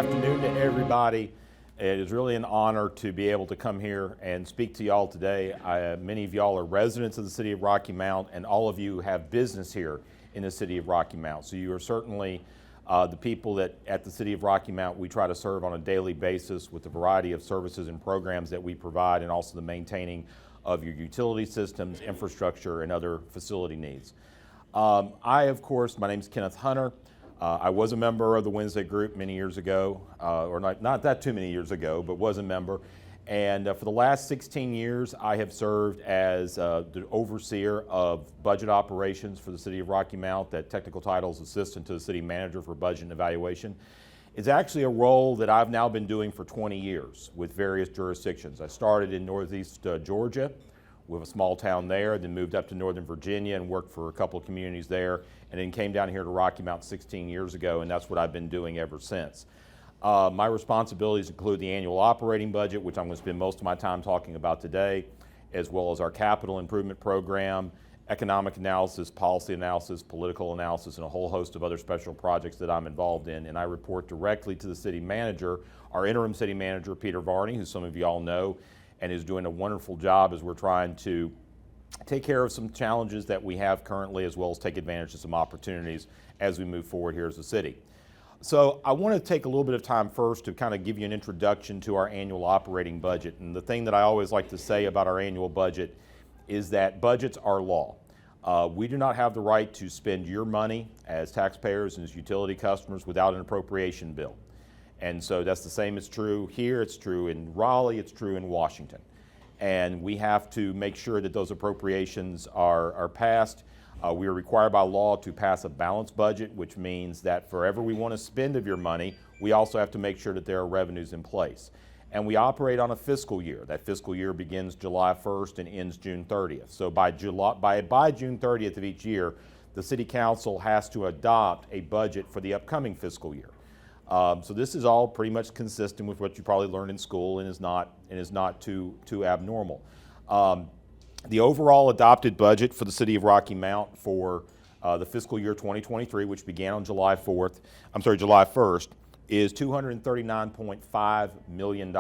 afternoon to everybody. It is really an honor to be able to come here and speak to y'all today. Many of y'all are residents of the city of Rocky Mount, and all of you have business here in the city of Rocky Mount. So you are certainly the people that at the city of Rocky Mount we try to serve on a daily basis with a variety of services and programs that we provide, and also the maintaining of your utility systems, infrastructure, and other facility needs. Of course, my name is Kenneth Hunter. I was a member of the Wednesday group many years ago, or not that too many years ago, but was a member. And for the last 16 years, I have served as the overseer of budget operations for the city of Rocky Mount. That technical title is Assistant to the City Manager for Budget and Evaluation. It's actually a role that I've now been doing for 20 years with various jurisdictions. I started in Northeast Georgia with a small town there, then moved up to Northern Virginia and worked for a couple of communities there, and then came down here to Rocky Mount 16 years ago, and that's what I've been doing ever since. My responsibilities include the annual operating budget, which I'm going to spend most of my time talking about today, as well as our capital improvement program, economic analysis, policy analysis, political analysis, and a whole host of other special projects that I'm involved in. And I report directly to the city manager, our interim city manager, Peter Varney, who some of you all know, and is doing a wonderful job as we're trying to take care of some challenges that we have currently, as well as take advantage of some opportunities as we move forward here as a city. So I want to take a little bit of time first to kind of give you an introduction to our annual operating budget. And the thing that I always like to say about our annual budget is that budgets are law. We do not have the right to spend your money as taxpayers and as utility customers without an appropriation bill. And so that's the same is true here, it's true in Raleigh, it's true in Washington. And we have to make sure that those appropriations are passed. We are required by law to pass a balanced budget, which means that forever we want to spend of your money, we also have to make sure that there are revenues in place. And we operate on a fiscal year. That fiscal year begins July 1st and ends June 30th. So by June 30th of each year, the City Council has to adopt a budget for the upcoming fiscal year. So this is all pretty much consistent with what you probably learned in school, and is not too abnormal. The overall adopted budget for the city of Rocky Mount for the fiscal year 2023, which began on July 1st, is $239.5 million.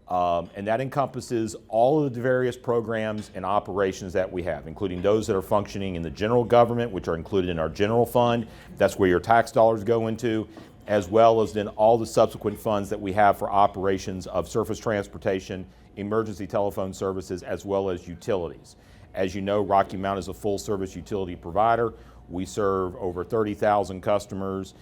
And that encompasses all of the various programs and operations that we have, including those that are functioning in the general government, which are included in our general fund. That's where your tax dollars go into, as well as then all the subsequent funds that we have for operations of surface transportation, emergency telephone services, as well as utilities. As you know, Rocky Mount is a full-service utility provider. We serve over 30,000 customers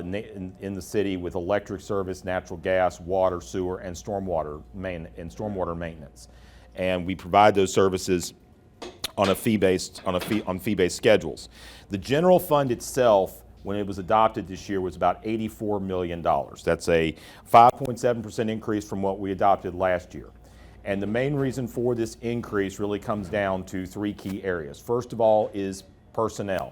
in the city with electric service, natural gas, water, sewer, and stormwater maintenance. And we provide those services on fee-based schedules. The general fund itself, when it was adopted this year, was about $84 million. That's a 5.7% increase from what we adopted last year. And the main reason for this increase really comes down to three key areas. First of all is personnel.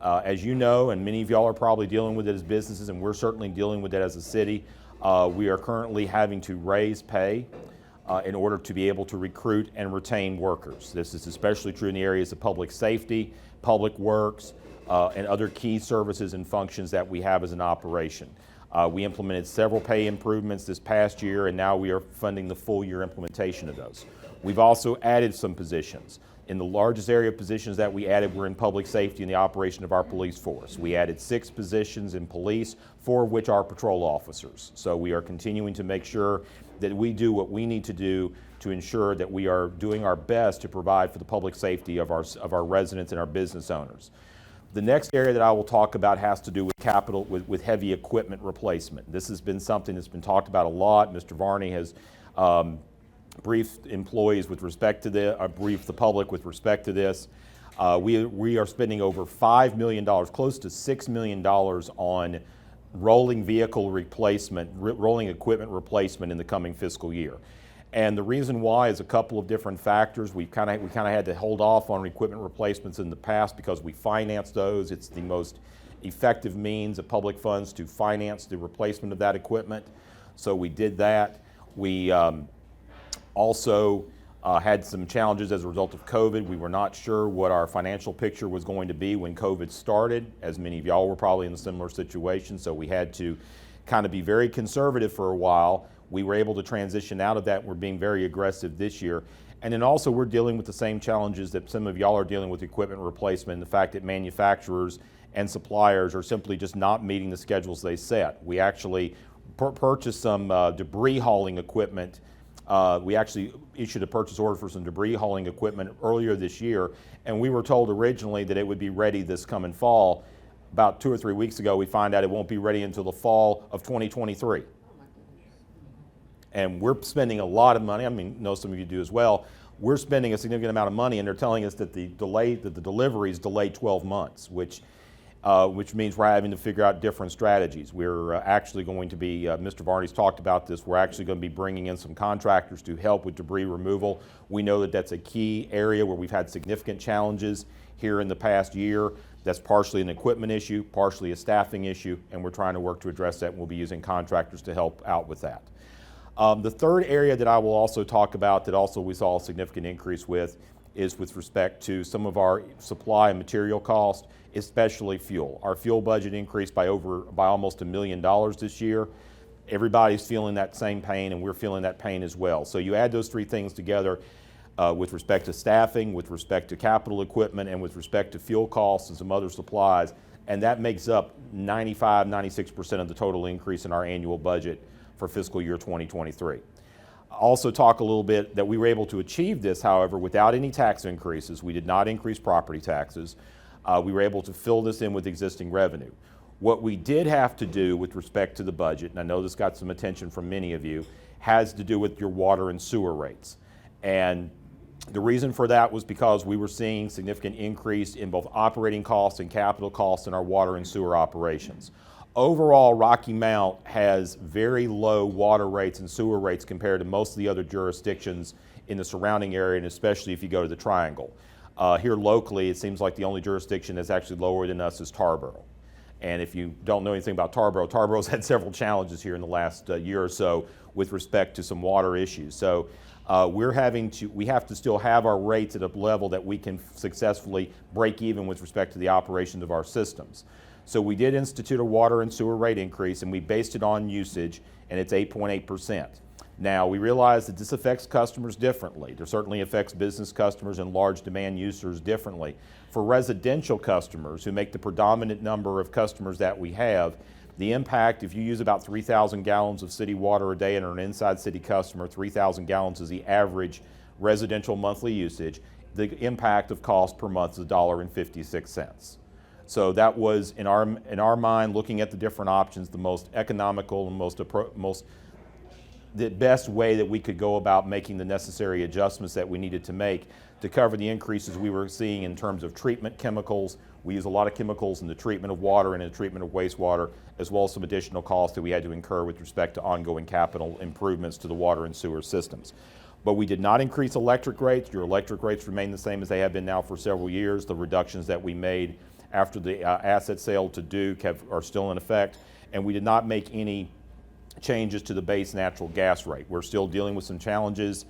As you know, and many of y'all are probably dealing with it as businesses, and we're certainly dealing with it as a city, we are currently having to raise pay in order to be able to recruit and retain workers. This is especially true in the areas of public safety, public works, and other key services and functions that we have as an operation. We implemented several pay improvements this past year, and now we are funding the full year implementation of those. We've also added some positions. In the largest area of positions that we added were in public safety and the operation of our police force. We added 6 positions in police, 4 of which are patrol officers. So we are continuing to make sure that we do what we need to do to ensure that we are doing our best to provide for the public safety of our residents and our business owners. The next area that I will talk about has to do with capital, with heavy equipment replacement. This has been something that's been talked about a lot. Mr. Varney has briefed employees with respect to this, briefed the public with respect to this. We are spending over $5 million, close to $6 million on rolling vehicle replacement, rolling equipment replacement in the coming fiscal year. And the reason why is a couple of different factors. We kind of had to hold off on equipment replacements in the past because we finance those. It's the most effective means of public funds to finance the replacement of that equipment. So we did that. We also had some challenges as a result of COVID. We were not sure what our financial picture was going to be when COVID started, as many of y'all were probably in a similar situation. So we had to kind of be very conservative for a while. We were able to transition out of that. We're being very aggressive this year. And then also we're dealing with the same challenges that some of y'all are dealing with equipment replacement, the fact that manufacturers and suppliers are simply just not meeting the schedules they set. We actually purchased some debris hauling equipment. We actually issued a purchase order for some debris hauling equipment earlier this year, and we were told originally that it would be ready this coming fall. About 2 or 3 weeks ago, we find out it won't be ready until the fall of 2023. And we're spending a lot of money. I mean, I know some of you do as well. We're spending a significant amount of money, and they're telling us that the delivery is delayed 12 months, which means we're having to figure out different strategies. We're actually going to be, Mr. Varney's talked about this, we're actually going to be bringing in some contractors to help with debris removal. We know that that's a key area where we've had significant challenges here in the past year. That's partially an equipment issue, partially a staffing issue, and we're trying to work to address that, and we'll be using contractors to help out with that. The third area that I will also talk about that also we saw a significant increase with is with respect to some of our supply and material costs, especially fuel. Our fuel budget increased by almost $1 million this year. Everybody's feeling that same pain, and we're feeling that pain as well. So you add those three things together with respect to staffing, with respect to capital equipment, and with respect to fuel costs and some other supplies, and that makes up 96% of the total increase in our annual budget for fiscal year 2023. Also talk a little bit that we were able to achieve this, however, without any tax increases. We did not increase property taxes. We were able to fill this in with existing revenue. What we did have to do with respect to the budget, and I know this got some attention from many of you, has to do with your water and sewer rates. And the reason for that was because we were seeing significant increase in both operating costs and capital costs in our water and sewer operations. Overall, Rocky Mount has very low water rates and sewer rates compared to most of the other jurisdictions in the surrounding area, and especially if you go to the Triangle. Here locally, it seems like the only jurisdiction that's actually lower than us is Tarboro. And if you don't know anything about Tarboro, Tarborough's had several challenges here in the last year or so with respect to some water issues. So we have to still have our rates at a level that we can successfully break even with respect to the operations of our systems. So we did institute a water and sewer rate increase, and we based it on usage, and it's 8.8%. Now, we realize that this affects customers differently. It certainly affects business customers and large demand users differently. For residential customers, who make the predominant number of customers that we have, the impact, if you use about 3,000 gallons of city water a day and are an inside city customer, 3,000 gallons is the average residential monthly usage, the impact of cost per month is $1.56. So that was, in our mind, looking at the different options, the most economical and the best way that we could go about making the necessary adjustments that we needed to make to cover the increases we were seeing in terms of treatment chemicals. We use a lot of chemicals in the treatment of water and in the treatment of wastewater, as well as some additional costs that we had to incur with respect to ongoing capital improvements to the water and sewer systems. But we did not increase electric rates. Your electric rates remain the same as they have been now for several years. The reductions that we made after the asset sale to Duke are still in effect, and we did not make any changes to the base natural gas rate. We're still dealing with some challenges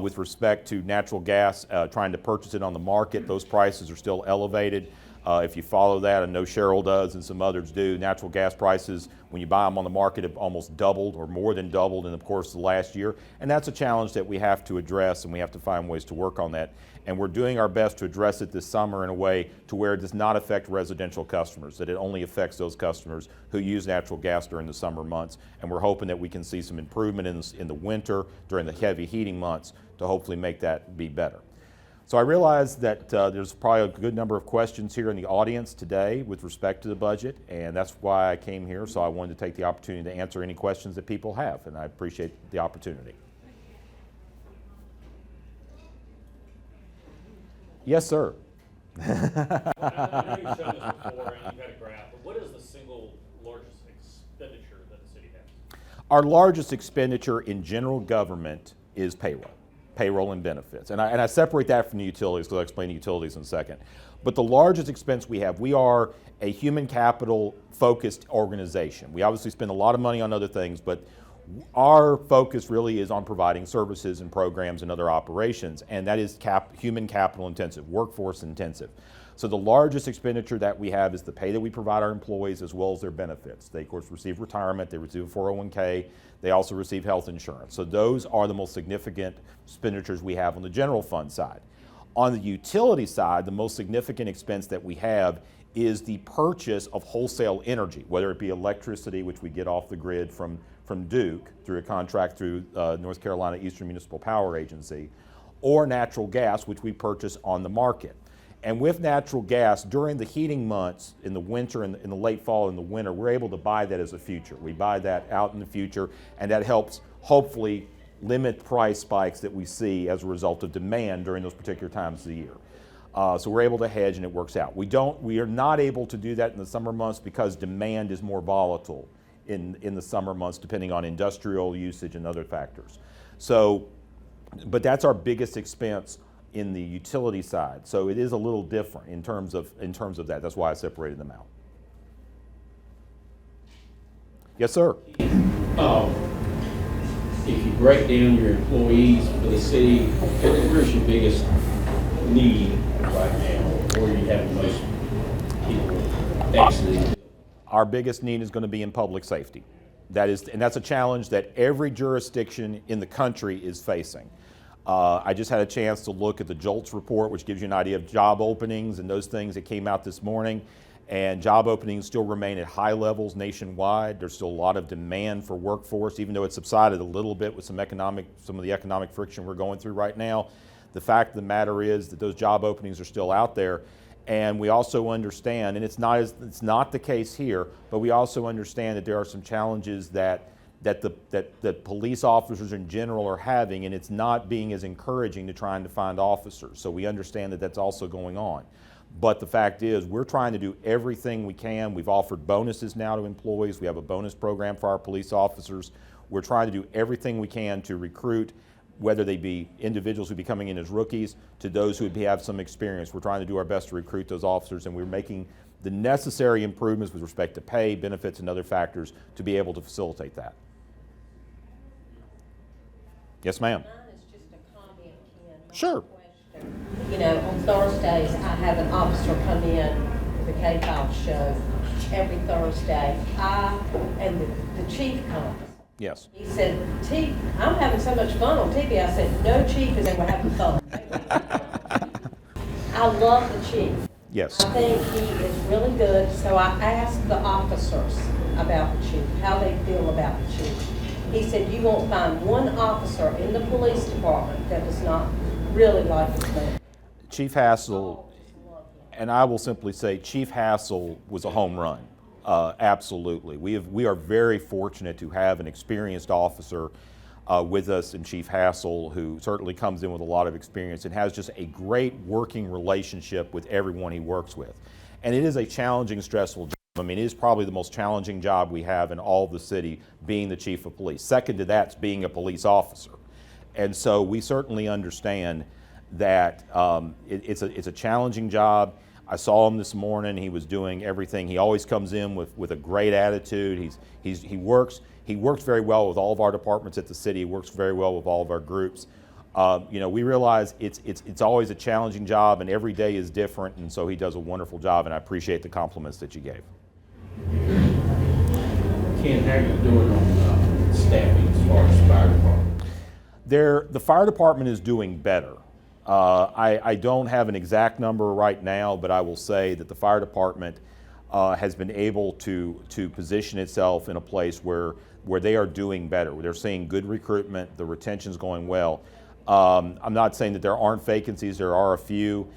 with respect to natural gas, trying to purchase it on the market. Those prices are still elevated. If you follow that, I know Cheryl does and some others do, natural gas prices, when you buy them on the market, have almost doubled or more than doubled in the course of the last year. And that's a challenge that we have to address, and we have to find ways to work on that. And we're doing our best to address it this summer in a way to where it does not affect residential customers, that it only affects those customers who use natural gas during the summer months. And we're hoping that we can see some improvement in the winter during the heavy heating months to hopefully make that be better. So I realize that there's probably a good number of questions here in the audience today with respect to the budget, and that's why I came here. So I wanted to take the opportunity to answer any questions that people have, and I appreciate the opportunity. Yes, sir. I know you've shown this before and you've had a graph, but what is the single largest expenditure that the city has? Our largest expenditure in general government is payroll and benefits. And I separate that from the utilities, because I'll explain the utilities in a second. But the largest expense we are a human capital focused organization. We obviously spend a lot of money on other things, but our focus really is on providing services and programs and other operations, and that is human capital intensive, workforce intensive. So the largest expenditure that we have is the pay that we provide our employees as well as their benefits. They, of course, receive retirement, they receive a 401k, they also receive health insurance. So those are the most significant expenditures we have on the general fund side. On the utility side, the most significant expense that we have is the purchase of wholesale energy, whether it be electricity, which we get off the grid from Duke through a contract through North Carolina Eastern Municipal Power Agency, or natural gas, which we purchase on the market. And with natural gas, during the heating months, in the winter, in the late fall and the winter, we're able to buy that as a future. We buy that out in the future, and that helps hopefully limit price spikes that we see as a result of demand during those particular times of the year. So we're able to hedge and it works out. We are not able to do that in the summer months because demand is more volatile in the summer months depending on industrial usage and other factors. So, but that's our biggest expense in the utility side. So it is a little different in terms of that. That's why I separated them out. Yes, sir. If you break down your employees for the city, where's your biggest need right now? Where you have the most people exiting? Our biggest need is going to be in public safety. That's a challenge that every jurisdiction in the country is facing. I just had a chance to look at the JOLTS report, which gives you an idea of job openings and those things that came out this morning. And job openings still remain at high levels nationwide. There's still a lot of demand for workforce, even though it's subsided a little bit with some of the economic friction we're going through right now. The fact of the matter is that those job openings are still out there. And we also understand, and it's not the case here, but we also understand that there are some challenges that police officers in general are having, and it's not being as encouraging to trying to find officers. So we understand that that's also going on. But the fact is, we're trying to do everything we can. We've offered bonuses now to employees. We have a bonus program for our police officers. We're trying to do everything we can to recruit, whether they be individuals who be coming in as rookies to those who have some experience. We're trying to do our best to recruit those officers, and we're making the necessary improvements with respect to pay, benefits, and other factors to be able to facilitate that. Yes, ma'am. Mine is just a comment, Ken. Not a Sure. question. You know, on Thursdays, I have an officer come in to the K-File show every Thursday. And the chief comes. Yes. He said, Chief, I'm having so much fun on TV. I said, no, Chief, is we're having fun. I love the chief. Yes. I think he is really good. So I asked the officers about the chief, how they feel about the chief. He said, you won't find one officer in the police department that does not really like his man. Chief Hassel, and I will simply say Chief Hassel was a home run. Absolutely. We are very fortunate to have an experienced officer with us in Chief Hassel, who certainly comes in with a lot of experience and has just a great working relationship with everyone he works with. And it is a challenging, stressful job. I mean, it is probably the most challenging job we have in all of the city, being the chief of police. Second to that is being a police officer. And so we certainly understand that it's a challenging job. I saw him this morning. He was doing everything. He always comes in with a great attitude. He works very well with all of our departments at the city. He works very well with all of our groups. You know, we realize it's always a challenging job, and every day is different. And so he does a wonderful job, and I appreciate the compliments that you gave. Ken, how are you doing on staffing as far as fire department? The fire department is doing better. I don't have an exact number right now, but I will say that the fire department has been able to position itself in a place where they are doing better. They're seeing good recruitment, the retention's going well. I'm not saying that there aren't vacancies, there are a few.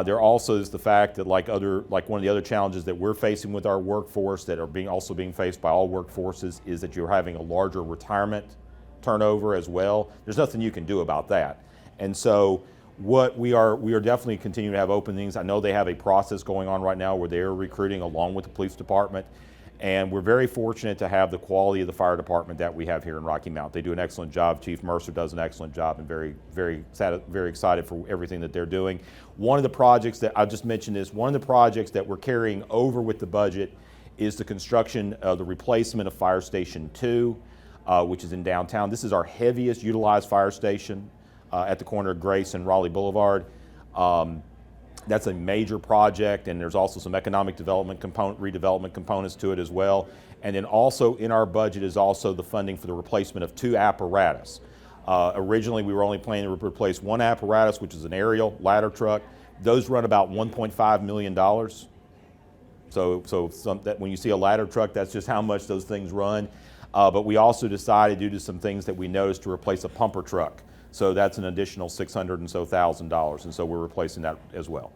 There also is the fact that like one of the other challenges that we're facing with our workforce that are also being faced by all workforces is that you're having a larger retirement turnover as well. There's nothing you can do about that. And so we are definitely continuing to have openings. I know they have a process going on right now where they're recruiting along with the police department. And we're very fortunate to have the quality of the fire department that we have here in Rocky Mount. They do an excellent job. Chief Mercer does an excellent job, and very excited for everything that they're doing. One of the projects that I just mentioned is one of the projects that we're carrying over with the budget is the construction of the replacement of Fire Station 2, which is in downtown. This is our heaviest utilized fire station at the corner of Grace and Raleigh Boulevard. That's a major project, and there's also some economic development component, redevelopment components to it as well. And then also in our budget is also the funding for the replacement of 2 apparatus. Originally, we were only planning to replace 1 apparatus, which is an aerial ladder truck. Those run about $1.5 million. That when you see a ladder truck, that's just how much those things run. But we also decided, due to some things that we noticed, to replace a pumper truck. So that's an additional $600,000 and so, and so we're replacing that as well.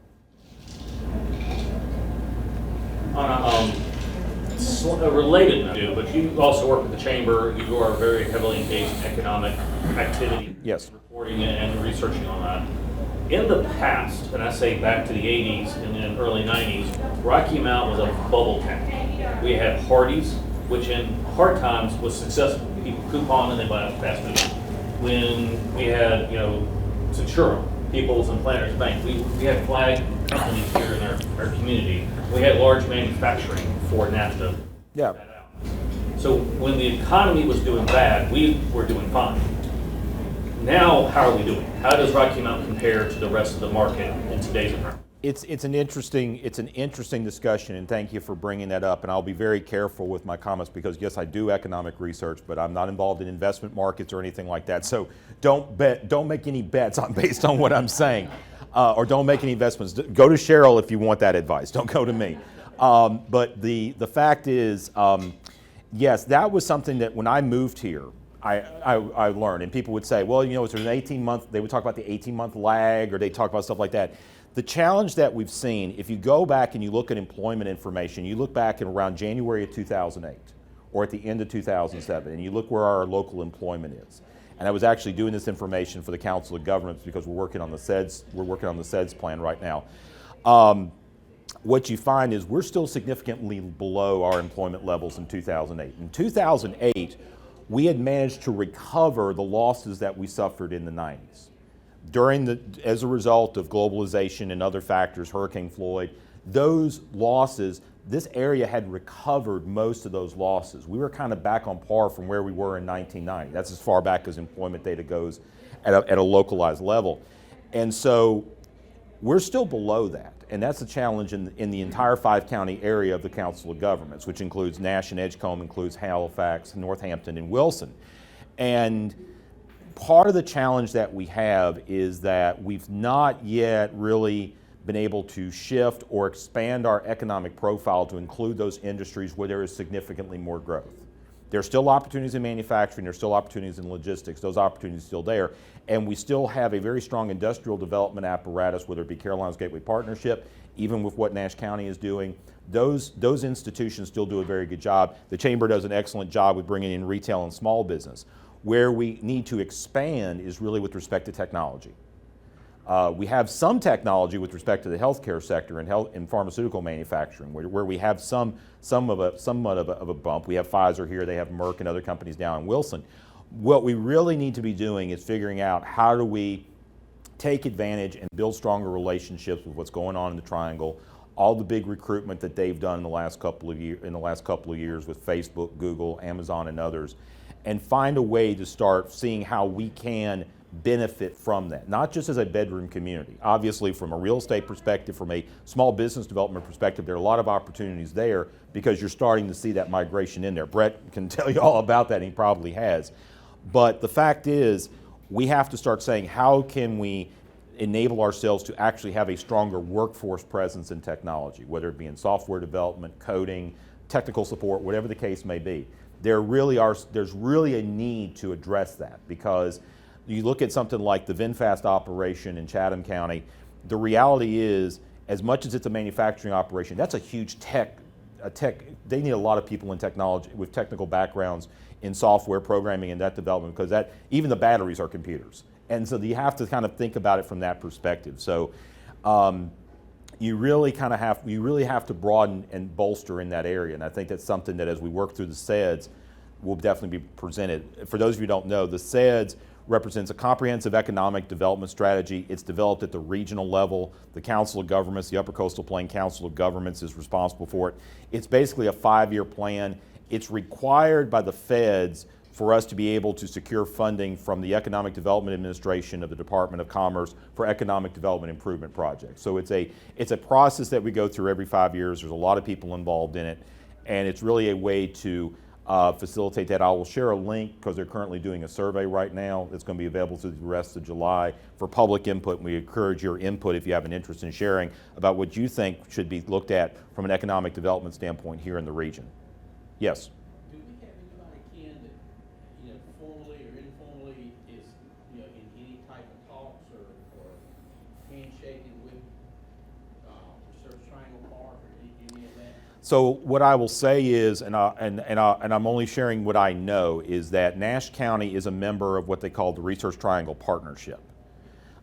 On a related note, but you also work with the chamber. You are very heavily engaged in economic activity. Yes. Reporting and researching on that. In the past, and I say back to the 80s and then early 90s, Rocky Mount was a bubble town. We had Hardee's, which in hard times was successful. People coupon and they buy fast food. When we had, Centura, People's and Planters Bank, we had flag companies here in our community. We had large manufacturing for NAFTA. Yeah. So when the economy was doing bad, we were doing fine. Now, how are we doing? How does Rocky Mount compare to the rest of the market in today's environment? It's an interesting discussion, and thank you for bringing that up. And I'll be very careful with my comments because yes, I do economic research, but I'm not involved in investment markets or anything like that. So don't make any bets based on what I'm saying, or don't make any investments. Go to Cheryl if you want that advice. Don't go to me. But the fact is, yes, that was something that when I moved here, I learned, and people would say, well, it's an 18-month. They would talk about the 18-month lag, or they talk about stuff like that. The challenge that we've seen, if you go back and you look at employment information, you look back in around January of 2008 or at the end of 2007, and you look where our local employment is. And I was actually doing this information for the Council of Governments because we're working on the SEDS plan right now. What you find is we're still significantly below our employment levels in 2008. In 2008, we had managed to recover the losses that we suffered in the 90s. As a result of globalization and other factors, Hurricane Floyd, those losses, this area had recovered most of those losses. We were kind of back on par from where we were in 1990. That's as far back as employment data goes at a localized level. And so we're still below that. And that's a challenge in the entire 5-county area of the Council of Governments, which includes Nash and Edgecombe, includes Halifax, Northampton, and Wilson. And part of the challenge that we have is that we've not yet really been able to shift or expand our economic profile to include those industries where there is significantly more growth. There are still opportunities in manufacturing, there's still opportunities in logistics, those opportunities are still there, and we still have a very strong industrial development apparatus, whether it be Carolinas Gateway Partnership, even with what Nash County is doing. Those institutions still do a very good job. The Chamber does an excellent job with bringing in retail and small business. Where we need to expand is really with respect to technology. We have some technology with respect to the healthcare sector and pharmaceutical manufacturing, where we have somewhat of a bump. We have Pfizer here, they have Merck and other companies down in Wilson. What we really need to be doing is figuring out how do we take advantage and build stronger relationships with what's going on in the Triangle, all the big recruitment that they've done in the last couple of years with Facebook, Google, Amazon, and others, and find a way to start seeing how we can benefit from that, not just as a bedroom community. Obviously, from a real estate perspective, from a small business development perspective, there are a lot of opportunities there because you're starting to see that migration in there. Brett can tell you all about that, and he probably has. But the fact is, we have to start saying, how can we enable ourselves to actually have a stronger workforce presence in technology, whether it be in software development, coding, technical support, whatever the case may be. There's really a need to address that, because you look at something like the VinFast operation in Chatham County, the reality is, as much as it's a manufacturing operation, that's a huge they need a lot of people in technology with technical backgrounds in software programming and that development, because even the batteries are computers. And so you have to kind of think about it from that perspective. So you really have to broaden and bolster in that area. And I think that's something that as we work through the SEDS will definitely be presented. For those of you who don't know, the SEDS represents a comprehensive economic development strategy. It's developed at the regional level. The Council of Governments, the Upper Coastal Plain Council of Governments is responsible for it. It's basically a 5-year plan. It's required by the feds for us to be able to secure funding from the Economic Development Administration of the Department of Commerce for economic development improvement projects. So it's a process that we go through every 5 years. There's a lot of people involved in it, and it's really a way to facilitate that. I will share a link because they're currently doing a survey right now that's going to be available through the rest of July for public input. And we encourage your input if you have an interest in sharing about what you think should be looked at from an economic development standpoint here in the region. Yes? Do we have anybody, Ken, that, formally or informally is, in any type of talks or handshaking with Research Triangle Park or any of that? So what I will say is, and I'm only sharing what I know, is that Nash County is a member of what they call the Research Triangle Partnership.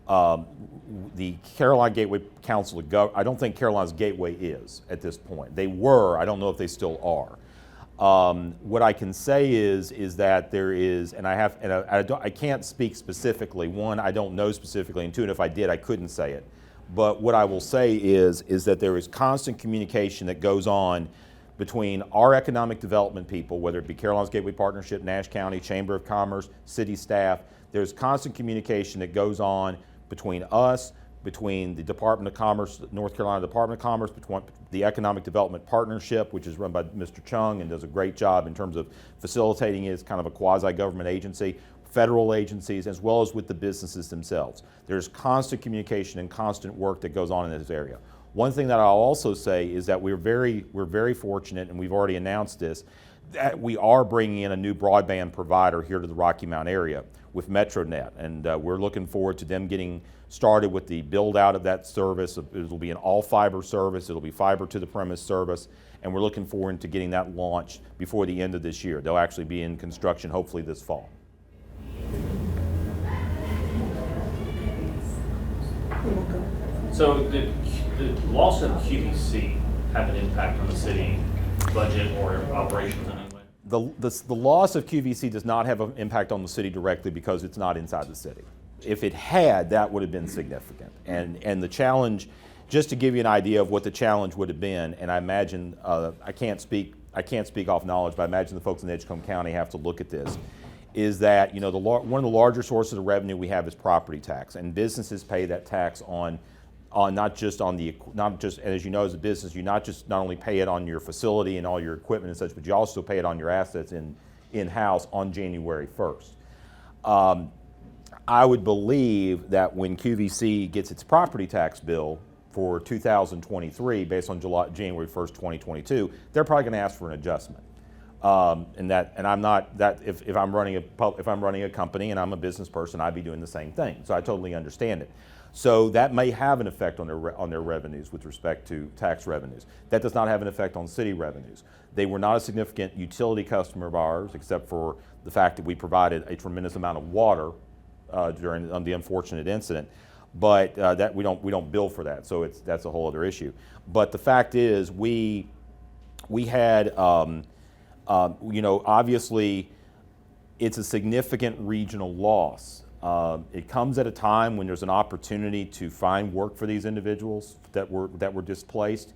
The Caroline Gateway Council of Governments, I don't think Caroline's Gateway is at this point. They were, I don't know if they still are. What I can say is that there is, and I can't speak specifically. One, I don't know specifically, and two, and if I did, I couldn't say it. But what I will say is that there is constant communication that goes on between our economic development people, whether it be Caroline's Gateway Partnership, Nash County, Chamber of Commerce, city staff. There's constant communication that goes on between us, between the Department of Commerce, North Carolina Department of Commerce, between the Economic Development Partnership, which is run by Mr. Chung and does a great job in terms of facilitating it. It's kind of a quasi-government agency, federal agencies, as well as with the businesses themselves. There's constant communication and constant work that goes on in this area. One thing that I'll also say is that we're very fortunate, and we've already announced this, that we are bringing in a new broadband provider here to the Rocky Mount area with MetroNet, and we're looking forward to them getting started with the build out of that service. It'll be an all fiber service, it'll be fiber to the premise service, and we're looking forward to getting that launched before the end of this year. They'll actually be in construction hopefully this fall. So did the loss of QVC have an impact on the city budget or operations in any way? The loss of QVC does not have an impact on the city directly because it's not inside the city. If it had, that would have been significant. And the challenge, just to give you an idea of what the challenge would have been, and I imagine, I can't speak off knowledge, but I imagine the folks in Edgecombe County have to look at this, is that one of the larger sources of revenue we have is property tax, and businesses pay that tax on not just as you know, as a business, you not only pay it on your facility and all your equipment and such, but you also pay it on your assets in-house on January 1st. I would believe that when QVC gets its property tax bill for 2023, based on January 1st, 2022, they're probably going to ask for an adjustment. And I'm not that if I'm running a company and I'm a business person, I'd be doing the same thing. So I totally understand it. So that may have an effect on their revenues with respect to tax revenues. That does not have an effect on city revenues. They were not a significant utility customer of ours, except for the fact that we provided a tremendous amount of water during the unfortunate incident. But that we don't bill for that, so that's a whole other issue. But the fact is, we had obviously it's a significant regional loss. It comes at a time when there's an opportunity to find work for these individuals that were displaced.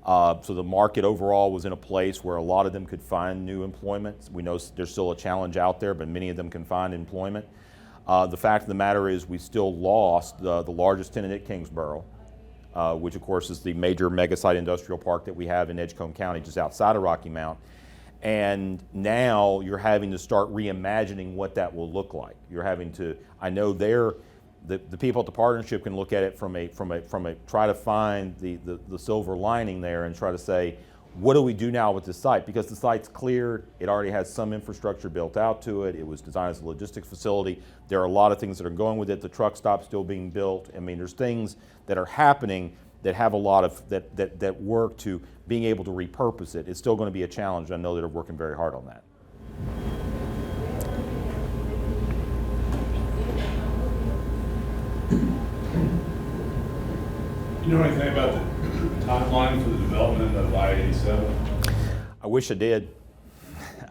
So the market overall was in a place where a lot of them could find new employment. We know there's still a challenge out there, but many of them can find employment. The fact of the matter is we still lost the largest tenant at Kingsborough, which of course is the major mega site industrial park that we have in Edgecombe County just outside of Rocky Mount. And now you're having to start reimagining what that will look like. You're having to, I know the people at the partnership can look at it from a try to find the silver lining there and try to say, what do we do now with this site? Because the site's cleared, it already has some infrastructure built out to it, it was designed as a logistics facility, there are a lot of things that are going with it, the truck stop's still being built. I mean, there's things that are happening that have a lot of, that work to being able to repurpose it. It's still going to be a challenge. I know that they're working very hard on that. You know anything about the timeline for the development of I-87? I wish I did.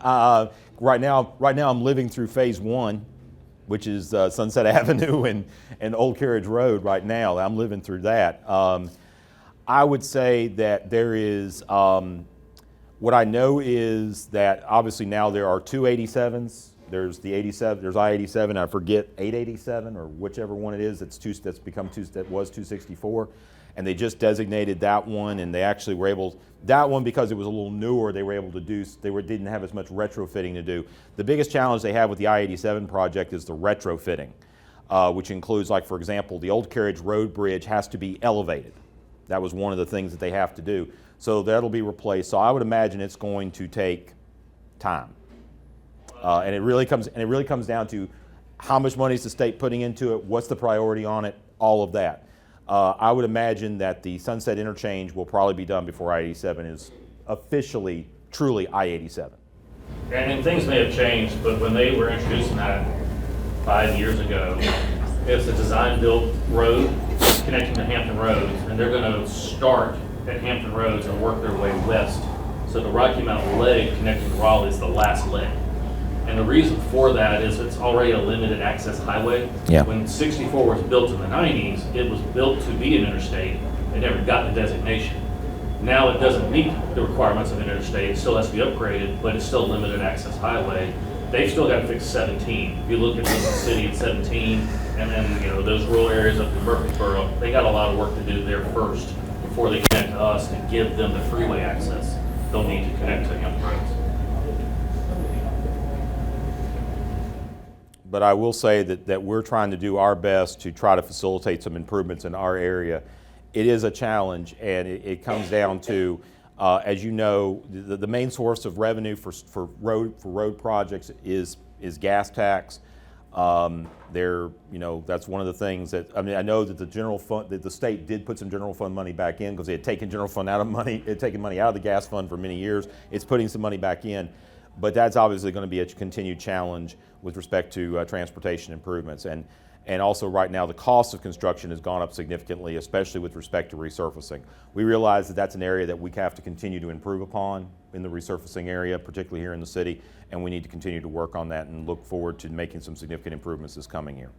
Right now I'm living through phase 1, which is Sunset Avenue and Old Carriage Road right now. I'm living through that. I would say that there is, what I know is that obviously now there are 2 87s there's the 87, there's I-87, I forget 887 or whichever one it is that was 264, and they just designated that one, and they actually were able, that one because it was a little newer, they were able to do, didn't have as much retrofitting to do. The biggest challenge they have with the I-87 project is the retrofitting, which includes, like, for example, the Old Carriage Road Bridge has to be elevated. That was one of the things that they have to do. So that'll be replaced. So I would imagine it's going to take time. And it really comes down to how much money is the state putting into it, what's the priority on it, all of that. I would imagine that the Sunset Interchange will probably be done before I-87 is officially, truly I-87. And things may have changed, but when they were introducing that 5 years ago, it's a design-built road connecting to Hampton Roads, and they're going to start at Hampton Roads and work their way west. So the Rocky Mountain leg connecting to Raleigh is the last leg. And the reason for that is it's already a limited access highway. Yeah. When 64 was built in the 90s, it was built to be an interstate. It never got the designation. Now it doesn't meet the requirements of an interstate. It still has to be upgraded, but it's still a limited access highway. They've still got to fix 17. If you look at the city at 17, and then those rural areas up in Murfreesboro, they got a lot of work to do there first before they connect to us and give them the freeway access. They'll need to connect to Hampton Roads. But I will say that we're trying to do our best to try to facilitate some improvements in our area. It is a challenge, and it comes down to, as you know, the main source of revenue for road projects is gas tax. That's one of the things that, I know that the general fund, that the state did put some general fund money back in because they had taken general fund out of money, it had taken money out of the gas fund for many years. It's putting some money back in, but that's obviously going to be a continued challenge with respect to transportation improvements. And also right now the cost of construction has gone up significantly, especially with respect to resurfacing. We realize that that's an area that we have to continue to improve upon in the resurfacing area, particularly here in the city, and we need to continue to work on that and look forward to making some significant improvements this coming year.